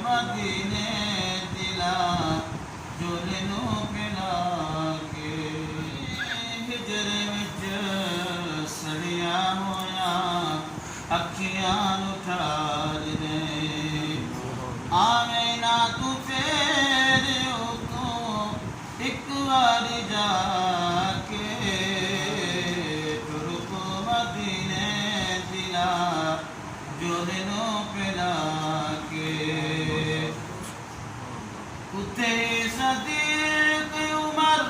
मदीने दिला झोलनू पिला के हिजर विच सड़िया होया अखियां उठार दे आवे ना तू फेर तू एक बार जाके तुरको मदीने दिला झोलनू पिला के उते सदीक उमर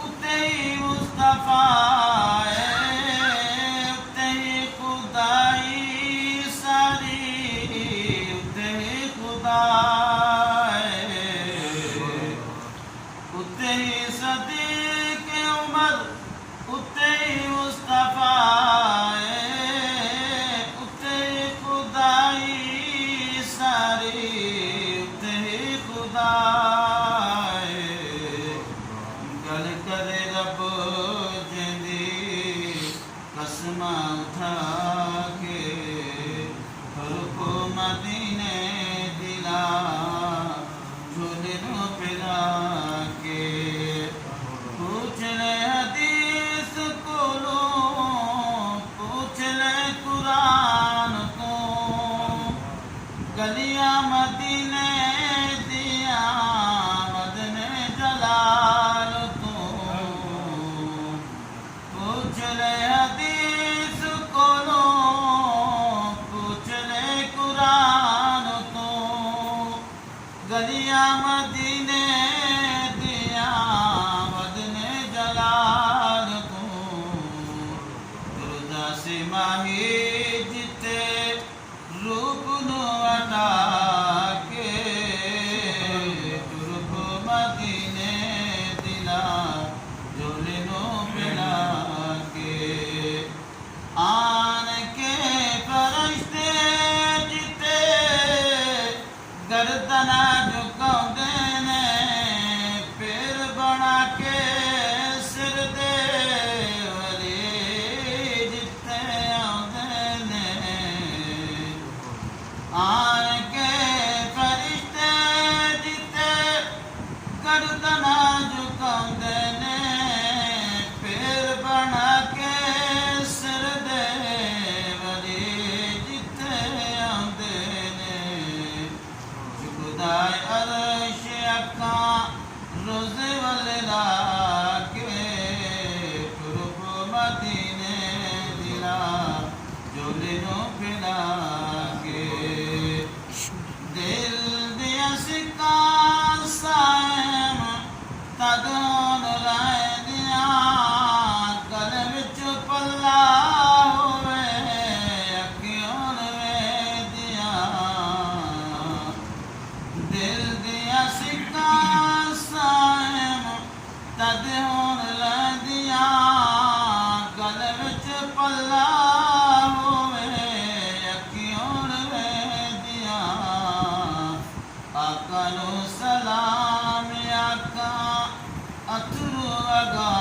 उते मुस्तफा उते खुदाई सारी उते खुदा उते सदीक उमर उते मुस्तफा उते खुदाई सारी उते खुदा गल करे रब जिंदी कसम उठा के तुरको मदीने दिला झोलनू पिला के पूछ ले हदीस कोलो पूछ ले कुरान को गलियां मदीने दिया मदने जलाल तो पूछ ले हदीस कोलो पूछ ले कुरान तो गलियां मदीने दिया मदने जलाल तो दुर्दा से माही जिते रूप नु हटा के तुरको मदीने दिला झोलनू पिला के आन के फरिश्ते जिते गर्दना झुकाउंदे ने फिर बना के सिर दे वली जिते आउंदे ने आन के फरिश्ते जिते गर्दना झुकाउंदे ने फिर बना के सिर दे वली जिते आउंदे ने झुकदाए अर्श अक्कां रोज़े वाले ला के तुरको मदीने दिला झोलनू पिला के दिल दिया सिक्कां साएम तदोन लाए दिया गल विच पल्ला होवे अखियों में दिया दिल दिया सिक्कां साएम तदोन लाए दिया गल विच पल्ला होवे अखियों में दिया आका नु सलाम आका अथरू अगा